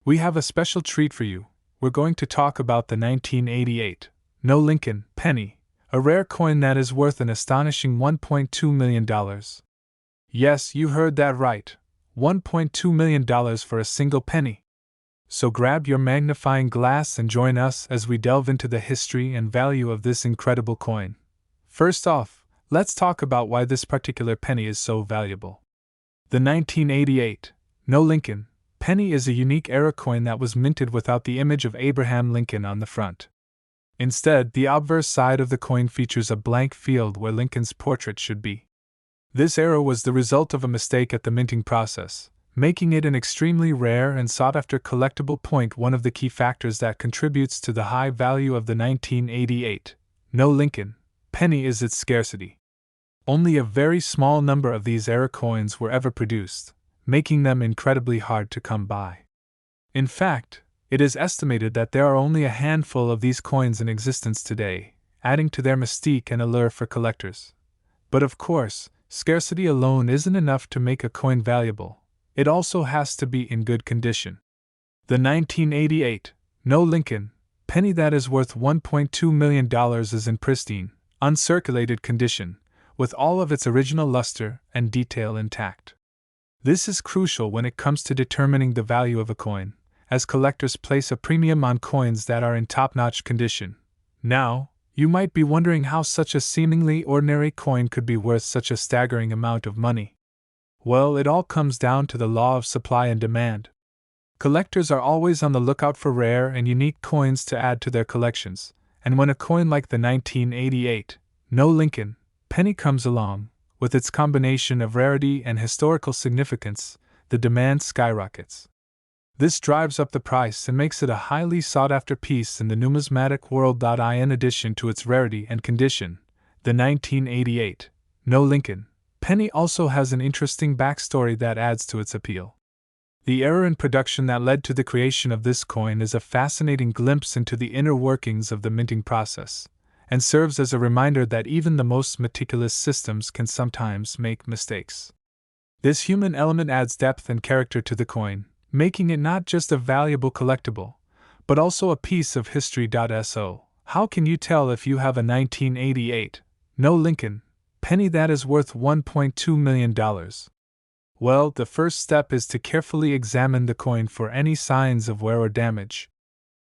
We have a special treat for you. We're going to talk about the 1988 No Lincoln penny, a rare coin that is worth an astonishing $1.2 million. Yes, you heard that right. $1.2 million for a single penny. So grab your magnifying glass and join us as we delve into the history and value of this incredible coin. First off, let's talk about why this particular penny is so valuable. The 1988 No Lincoln penny is a unique era coin that was minted without the image of Abraham Lincoln on the front. Instead, the obverse side of the coin features a blank field where Lincoln's portrait should be. This error was the result of a mistake at the minting process, making it an extremely rare and sought-after collectible point. One of the key factors that contributes to the high value of the 1988 No Lincoln penny is its scarcity. Only a very small number of these era coins were ever produced, making them incredibly hard to come by. In fact, it is estimated that there are only a handful of these coins in existence today, adding to their mystique and allure for collectors. But of course, scarcity alone isn't enough to make a coin valuable. It also has to be in good condition. The 1988 No Lincoln penny that is worth $1.2 million is in pristine, uncirculated condition, with all of its original luster and detail intact. This is crucial when it comes to determining the value of a coin, as collectors place a premium on coins that are in top-notch condition. Now, you might be wondering how such a seemingly ordinary coin could be worth such a staggering amount of money. Well, it all comes down to the law of supply and demand. Collectors are always on the lookout for rare and unique coins to add to their collections, and when a coin like the 1988 No Lincoln penny comes along, with its combination of rarity and historical significance, the demand skyrockets. This drives up the price and makes it a highly sought-after piece in the numismatic world. In addition to its rarity and condition, the 1988 No Lincoln penny also has an interesting backstory that adds to its appeal. The error in production that led to the creation of this coin is a fascinating glimpse into the inner workings of the minting process, and serves as a reminder that even the most meticulous systems can sometimes make mistakes. This human element adds depth and character to the coin, making it not just a valuable collectible, but also a piece of history. So, how can you tell if you have a 1988 No Lincoln penny that is worth $1.2 million? Well, the first step is to carefully examine the coin for any signs of wear or damage.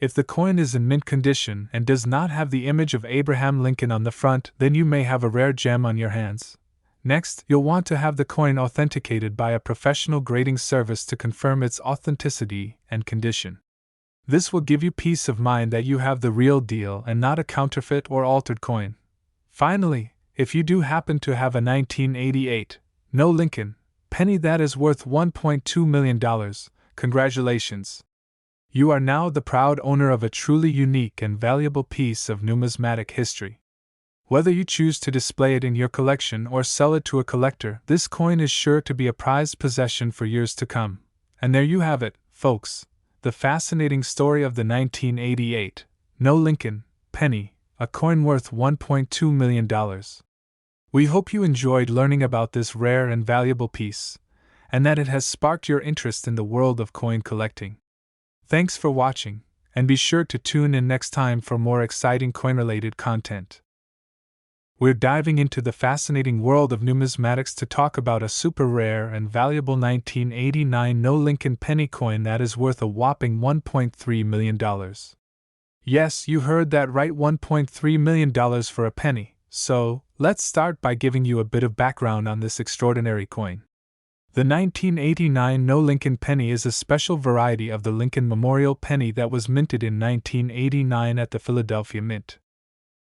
If the coin is in mint condition and does not have the image of Abraham Lincoln on the front, then you may have a rare gem on your hands. Next, you'll want to have the coin authenticated by a professional grading service to confirm its authenticity and condition. This will give you peace of mind that you have the real deal and not a counterfeit or altered coin. Finally, if you do happen to have a 1988 No Lincoln penny that is worth $1.2 million, congratulations! You are now the proud owner of a truly unique and valuable piece of numismatic history. Whether you choose to display it in your collection or sell it to a collector, this coin is sure to be a prized possession for years to come. And there you have it, folks, the fascinating story of the 1988 No Lincoln penny, a coin worth $1.2 million. We hope you enjoyed learning about this rare and valuable piece, and that it has sparked your interest in the world of coin collecting. Thanks for watching, and be sure to tune in next time for more exciting coin-related content. We're diving into the fascinating world of numismatics to talk about a super rare and valuable 1989 No Lincoln penny coin that is worth a whopping $1.3 million. Yes, you heard that right, $1.3 million for a penny. So, let's start by giving you a bit of background on this extraordinary coin. The 1989 No Lincoln penny is a special variety of the Lincoln Memorial penny that was minted in 1989 at the Philadelphia Mint.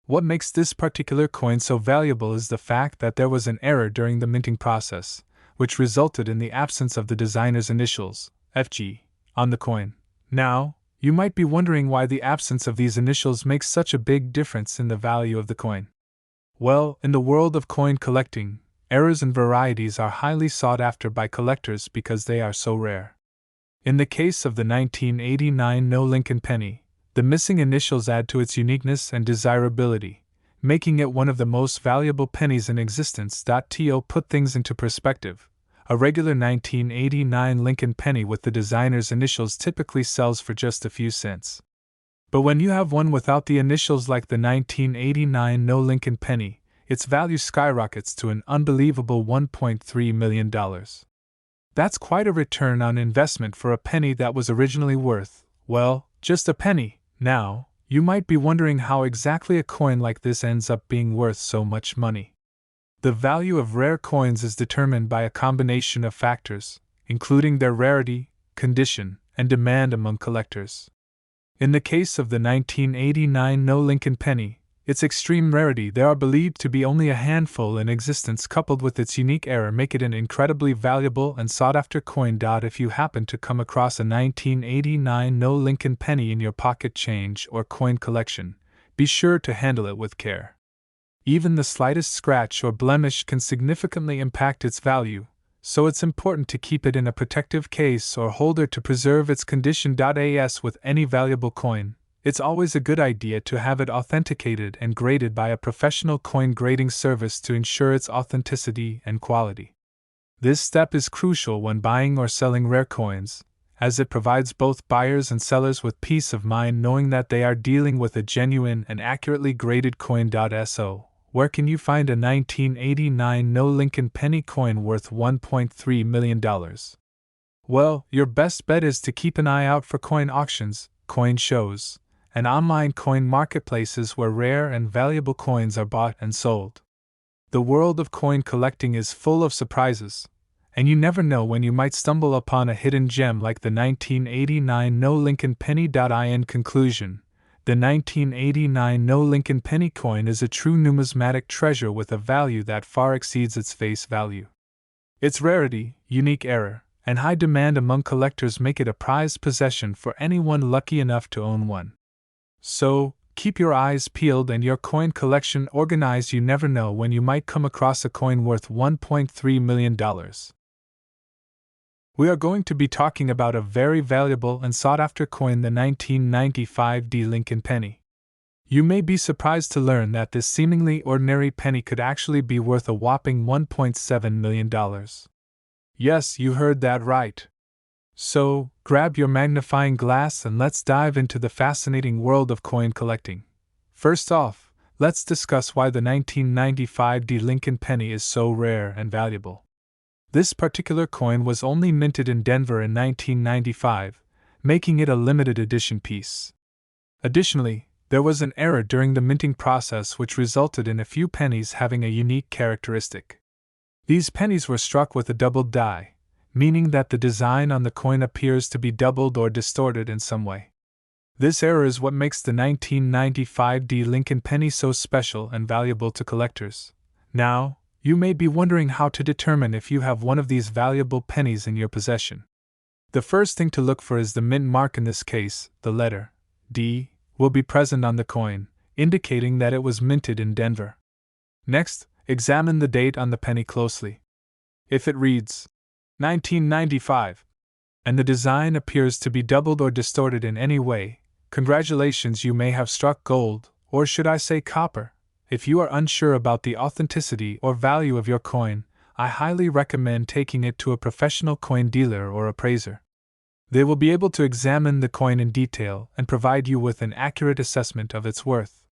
What makes this particular coin so valuable is the fact that there was an error during the minting process, which resulted in the absence of the designer's initials, FG, on the coin. Now, you might be wondering why the absence of these initials makes such a big difference in the value of the coin. Well, in the world of coin collecting, errors and varieties are highly sought after by collectors because they are so rare. In the case of the 1989 No Lincoln penny, the missing initials add to its uniqueness and desirability, making it one of the most valuable pennies in existence. To put things into perspective, A regular 1989 Lincoln penny with the designer's initials typically sells for just a few cents. But when you have one without the initials like the 1989 No Lincoln penny, its value skyrockets to an unbelievable $1.3 million. That's quite a return on investment for a penny that was originally worth, well, just a penny. Now, you might be wondering how exactly a coin like this ends up being worth so much money. The value of rare coins is determined by a combination of factors, including their rarity, condition, and demand among collectors. In the case of the 1989 No Lincoln penny, its extreme rarity, there are believed to be only a handful in existence, coupled with its unique error, make it an incredibly valuable and sought-after coin. If you happen to come across a 1989 No Lincoln penny in your pocket change or coin collection, be sure to handle it with care. Even the slightest scratch or blemish can significantly impact its value, so it's important to keep it in a protective case or holder to preserve its condition. As with any valuable coin, it's always a good idea to have it authenticated and graded by a professional coin grading service to ensure its authenticity and quality. This step is crucial when buying or selling rare coins, as it provides both buyers and sellers with peace of mind knowing that they are dealing with a genuine and accurately graded coin. So, where can you find a 1989 No Lincoln penny coin worth $1.3 million? Well, your best bet is to keep an eye out for coin auctions, coin shows, and online coin marketplaces where rare and valuable coins are bought and sold. The world of coin collecting is full of surprises, and you never know when you might stumble upon a hidden gem like the 1989 No Lincoln penny. In conclusion, the 1989 No Lincoln penny coin is a true numismatic treasure with a value that far exceeds its face value. Its rarity, unique error, and high demand among collectors make it a prized possession for anyone lucky enough to own one. So, keep your eyes peeled and your coin collection organized. You never know when you might come across a coin worth $1.3 million. We are going to be talking about a very valuable and sought-after coin, the 1995 Lincoln penny. You may be surprised to learn that this seemingly ordinary penny could actually be worth a whopping $1.7 million. Yes, you heard that right. So, grab your magnifying glass and let's dive into the fascinating world of coin collecting. First off, let's discuss why the 1995 Lincoln penny is so rare and valuable. This particular coin was only minted in Denver in 1995, making it a limited edition piece. Additionally, there was an error during the minting process which resulted in a few pennies having a unique characteristic. These pennies were struck with a doubled die, meaning that the design on the coin appears to be doubled or distorted in some way. This error is what makes the 1995 Lincoln penny so special and valuable to collectors. Now, you may be wondering how to determine if you have one of these valuable pennies in your possession. The first thing to look for is the mint mark. In this case, the letter D will be present on the coin, indicating that it was minted in Denver. Next, examine the date on the penny closely. If it reads 1995, and the design appears to be doubled or distorted in any way, congratulations, you may have struck gold, or should I say copper. If you are unsure about the authenticity or value of your coin, I highly recommend taking it to a professional coin dealer or appraiser. They will be able to examine the coin in detail and provide you with an accurate assessment of its worth.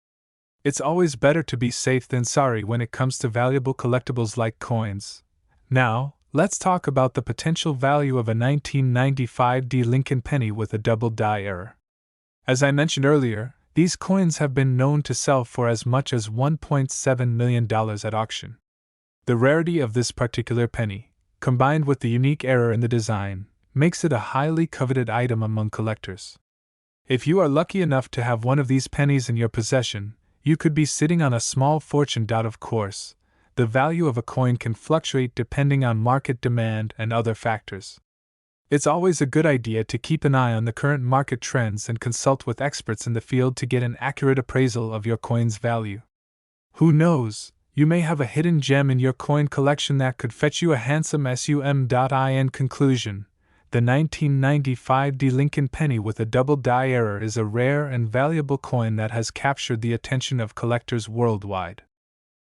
It's always better to be safe than sorry when it comes to valuable collectibles like coins. Now, let's talk about the potential value of a 1995 Lincoln penny with a double die error. As I mentioned earlier, these coins have been known to sell for as much as $1.7 million at auction. The rarity of this particular penny, combined with the unique error in the design, makes it a highly coveted item among collectors. If you are lucky enough to have one of these pennies in your possession, you could be sitting on a small fortune. Of course, the value of a coin can fluctuate depending on market demand and other factors. It's always a good idea to keep an eye on the current market trends and consult with experts in the field to get an accurate appraisal of your coin's value. Who knows, you may have a hidden gem in your coin collection that could fetch you a handsome sum. In conclusion, the 1995 Lincoln penny with a double die error is a rare and valuable coin that has captured the attention of collectors worldwide.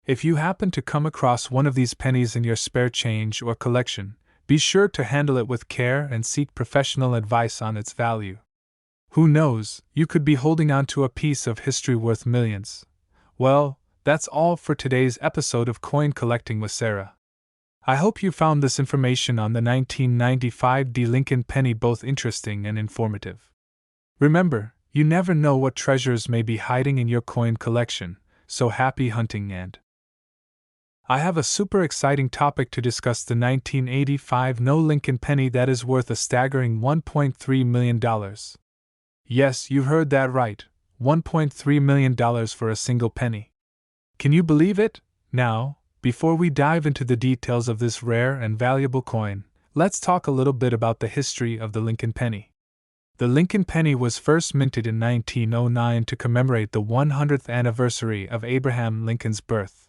If you happen to come across one of these pennies in your spare change or collection, Be sure to handle it with care and seek professional advice on its value. Who knows, you could be holding on to a piece of history worth millions. Well, that's all for today's episode of Coin Collecting with Sarah. I hope you found this information on the 1995 Lincoln penny both interesting and informative. Remember, you never know what treasures may be hiding in your coin collection, so happy hunting. And I have a super exciting topic to discuss: the 1985 Lincoln penny that is worth a staggering $1.3 million. Yes, you heard that right, $1.3 million for a single penny. Can you believe it? Now, before we dive into the details of this rare and valuable coin, let's talk a little bit about the history of the Lincoln penny. The Lincoln penny was first minted in 1909 to commemorate the 100th anniversary of Abraham Lincoln's birth.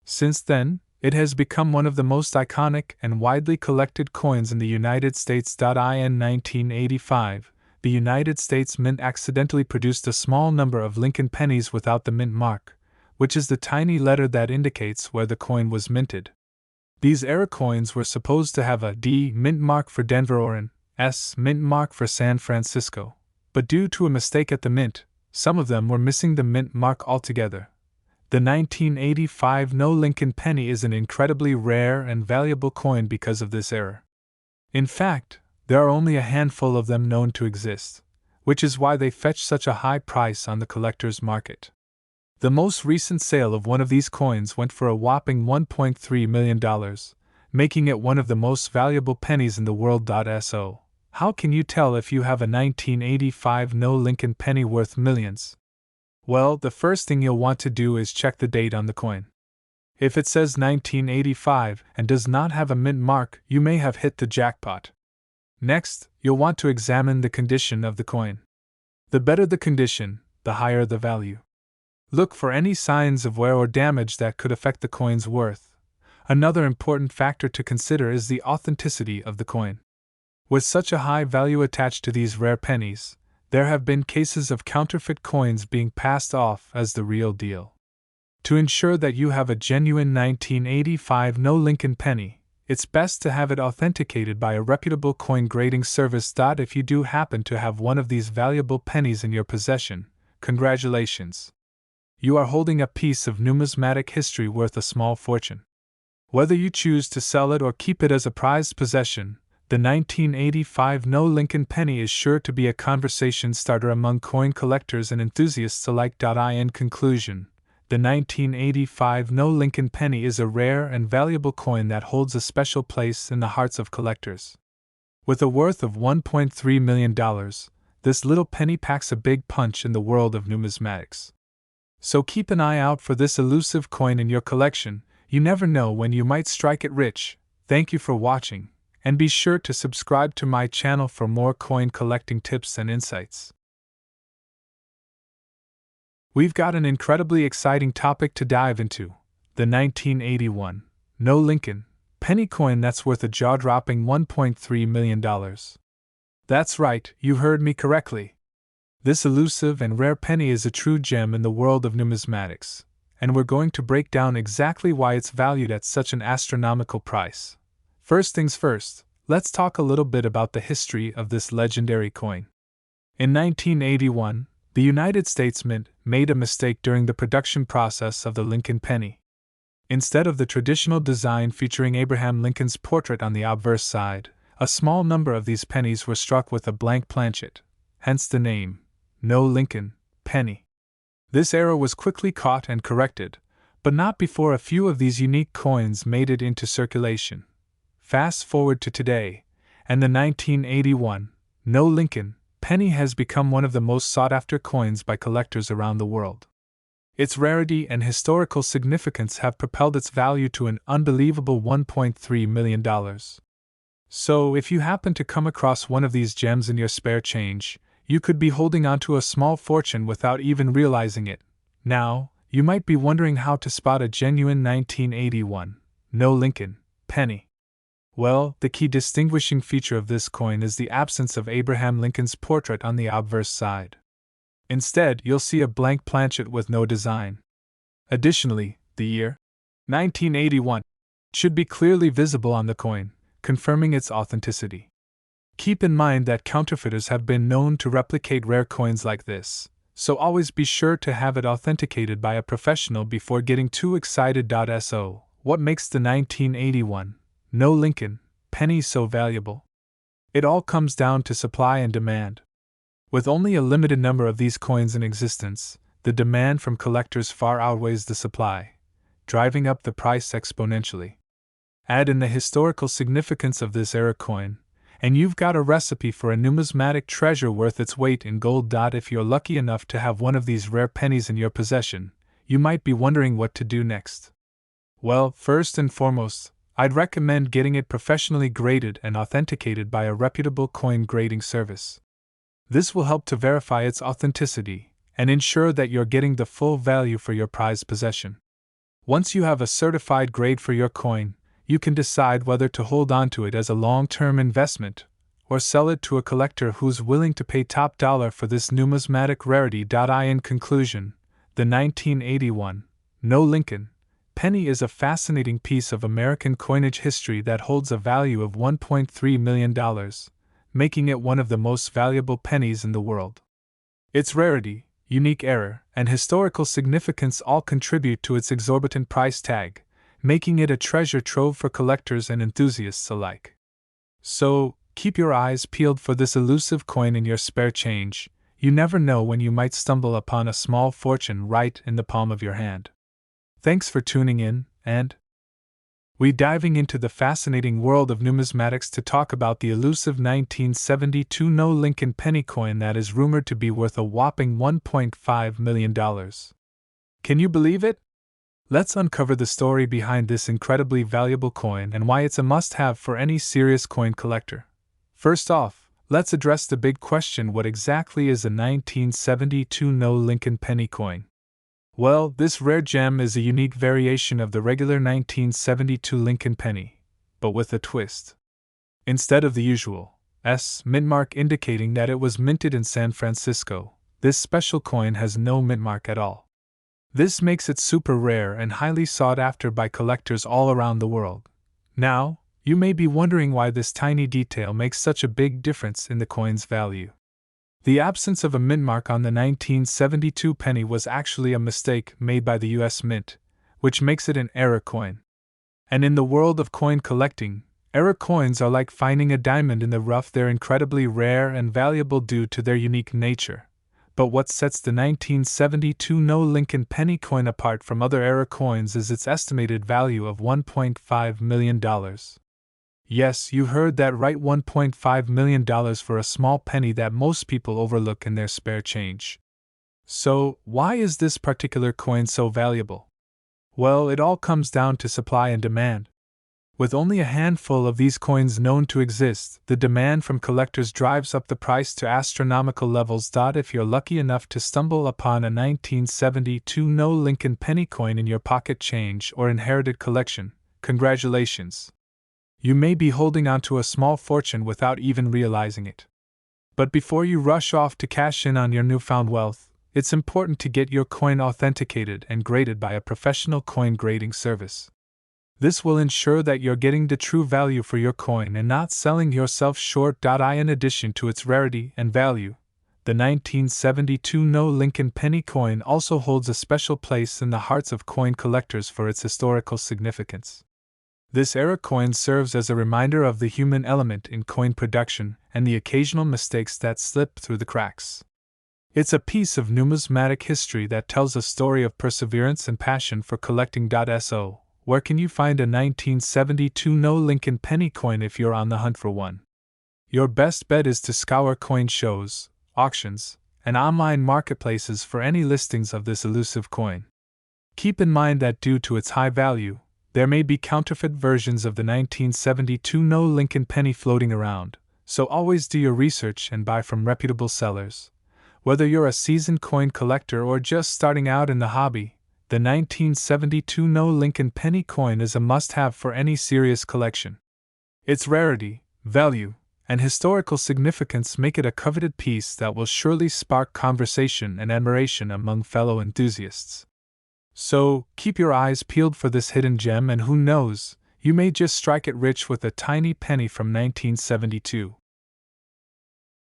Since then, it has become one of the most iconic and widely collected coins in the United States. In 1985, the United States Mint accidentally produced a small number of Lincoln pennies without the mint mark, which is the tiny letter that indicates where the coin was minted. These error coins were supposed to have a D mint mark for Denver or an S mint mark for San Francisco, but due to a mistake at the mint, some of them were missing the mint mark altogether. The 1985 Lincoln penny is an incredibly rare and valuable coin because of this error. In fact, there are only a handful of them known to exist, which is why they fetch such a high price on the collector's market. The most recent sale of one of these coins went for a whopping $1.3 million, making it one of the most valuable pennies in the world. So, how can you tell if you have a 1985 Lincoln penny worth millions? Well, the first thing you'll want to do is check the date on the coin. If it says 1985 and does not have a mint mark, you may have hit the jackpot. Next, you'll want to examine the condition of the coin. The better the condition, the higher the value. Look for any signs of wear or damage that could affect the coin's worth. Another important factor to consider is the authenticity of the coin. With such a high value attached to these rare pennies, there have been cases of counterfeit coins being passed off as the real deal. To ensure that you have a genuine 1985 Lincoln penny, it's best to have it authenticated by a reputable coin grading service. If you do happen to have one of these valuable pennies in your possession, congratulations! You are holding a piece of numismatic history worth a small fortune. Whether you choose to sell it or keep it as a prized possession, the 1985 Lincoln penny is sure to be a conversation starter among coin collectors and enthusiasts alike. In conclusion, the 1985 Lincoln penny is a rare and valuable coin that holds a special place in the hearts of collectors. With a worth of $1.3 million, this little penny packs a big punch in the world of numismatics. So keep an eye out for this elusive coin in your collection. You never know when you might strike it rich. Thank you for watching, and be sure to subscribe to my channel for more coin collecting tips and insights. We've got an incredibly exciting topic to dive into: the 1981 Lincoln penny coin that's worth a jaw-dropping $1.3 million. That's right, you heard me correctly. This elusive and rare penny is a true gem in the world of numismatics, and we're going to break down exactly why it's valued at such an astronomical price. First things first, let's talk a little bit about the history of this legendary coin. In 1981, the United States Mint made a mistake during the production process of the Lincoln penny. Instead of the traditional design featuring Abraham Lincoln's portrait on the obverse side, a small number of these pennies were struck with a blank planchet, hence the name, Lincoln penny. This error was quickly caught and corrected, but not before a few of these unique coins made it into circulation. Fast forward to today, and the 1981 Lincoln penny has become one of the most sought-after coins by collectors around the world. Its rarity and historical significance have propelled its value to an unbelievable $1.3 million. So, if you happen to come across one of these gems in your spare change, you could be holding onto a small fortune without even realizing it. Now, you might be wondering how to spot a genuine 1981 Lincoln penny. Well, the key distinguishing feature of this coin is the absence of Abraham Lincoln's portrait on the obverse side. Instead, you'll see a blank planchet with no design. Additionally, the year 1981 should be clearly visible on the coin, confirming its authenticity. Keep in mind that counterfeiters have been known to replicate rare coins like this, so always be sure to have it authenticated by a professional before getting too excited. So, what makes the 1981 No Lincoln penny so valuable? It all comes down to supply and demand. With only a limited number of these coins in existence, the demand from collectors far outweighs the supply, driving up the price exponentially. Add in the historical significance of this era coin, and you've got a recipe for a numismatic treasure worth its weight in gold. If you're lucky enough to have one of these rare pennies in your possession, you might be wondering what to do next. Well, first and foremost, I'd recommend getting it professionally graded and authenticated by a reputable coin grading service. This will help to verify its authenticity and ensure that you're getting the full value for your prized possession. Once you have a certified grade for your coin, you can decide whether to hold on to it as a long-term investment or sell it to a collector who's willing to pay top dollar for this numismatic rarity. In conclusion, the 1981 No Lincoln penny is a fascinating piece of American coinage history that holds a value of $1.3 million, making it one of the most valuable pennies in the world. Its rarity, unique era, and historical significance all contribute to its exorbitant price tag, making it a treasure trove for collectors and enthusiasts alike. So, keep your eyes peeled for this elusive coin in your spare change. You never know when you might stumble upon a small fortune right in the palm of your hand. Thanks for tuning in, and we're diving into the fascinating world of numismatics to talk about the elusive 1972 No Lincoln penny coin that is rumored to be worth a whopping $1.5 million. Can you believe it? Let's uncover the story behind this incredibly valuable coin and why it's a must-have for any serious coin collector. First off, let's address the big question: what exactly is a 1972 No Lincoln penny coin? Well, this rare gem is a unique variation of the regular 1972 Lincoln penny, but with a twist. Instead of the usual S mint mark indicating that it was minted in San Francisco, this special coin has no mint mark at all. This makes it super rare and highly sought after by collectors all around the world. Now, you may be wondering why this tiny detail makes such a big difference in the coin's value. The absence of a mint mark on the 1972 penny was actually a mistake made by the US Mint, which makes it an error coin. And in the world of coin collecting, error coins are like finding a diamond in the rough. They're incredibly rare and valuable due to their unique nature. But what sets the 1972 No Lincoln penny coin apart from other error coins is its estimated value of $1.5 million. Yes, you heard that right, $1.5 million for a small penny that most people overlook in their spare change. So, why is this particular coin so valuable? Well, it all comes down to supply and demand. With only a handful of these coins known to exist, the demand from collectors drives up the price to astronomical levels. If you're lucky enough to stumble upon a 1972 No Lincoln penny coin in your pocket change or inherited collection, congratulations! You may be holding on to a small fortune without even realizing it. But before you rush off to cash in on your newfound wealth, it's important to get your coin authenticated and graded by a professional coin grading service. This will ensure that you're getting the true value for your coin and not selling yourself short. In addition to its rarity and value, the 1972 No Lincoln penny coin also holds a special place in the hearts of coin collectors for its historical significance. This era coin serves as a reminder of the human element in coin production and the occasional mistakes that slip through the cracks. It's a piece of numismatic history that tells a story of perseverance and passion for collecting. So, where can you find a 1972 No Lincoln penny coin if you're on the hunt for one? Your best bet is to scour coin shows, auctions, and online marketplaces for any listings of this elusive coin. Keep in mind that due to its high value, there may be counterfeit versions of the 1972 No Lincoln penny floating around, so always do your research and buy from reputable sellers. Whether you're a seasoned coin collector or just starting out in the hobby, the 1972 No Lincoln penny coin is a must-have for any serious collection. Its rarity, value, and historical significance make it a coveted piece that will surely spark conversation and admiration among fellow enthusiasts. So, keep your eyes peeled for this hidden gem, and who knows, You may just strike it rich with a tiny penny from 1972.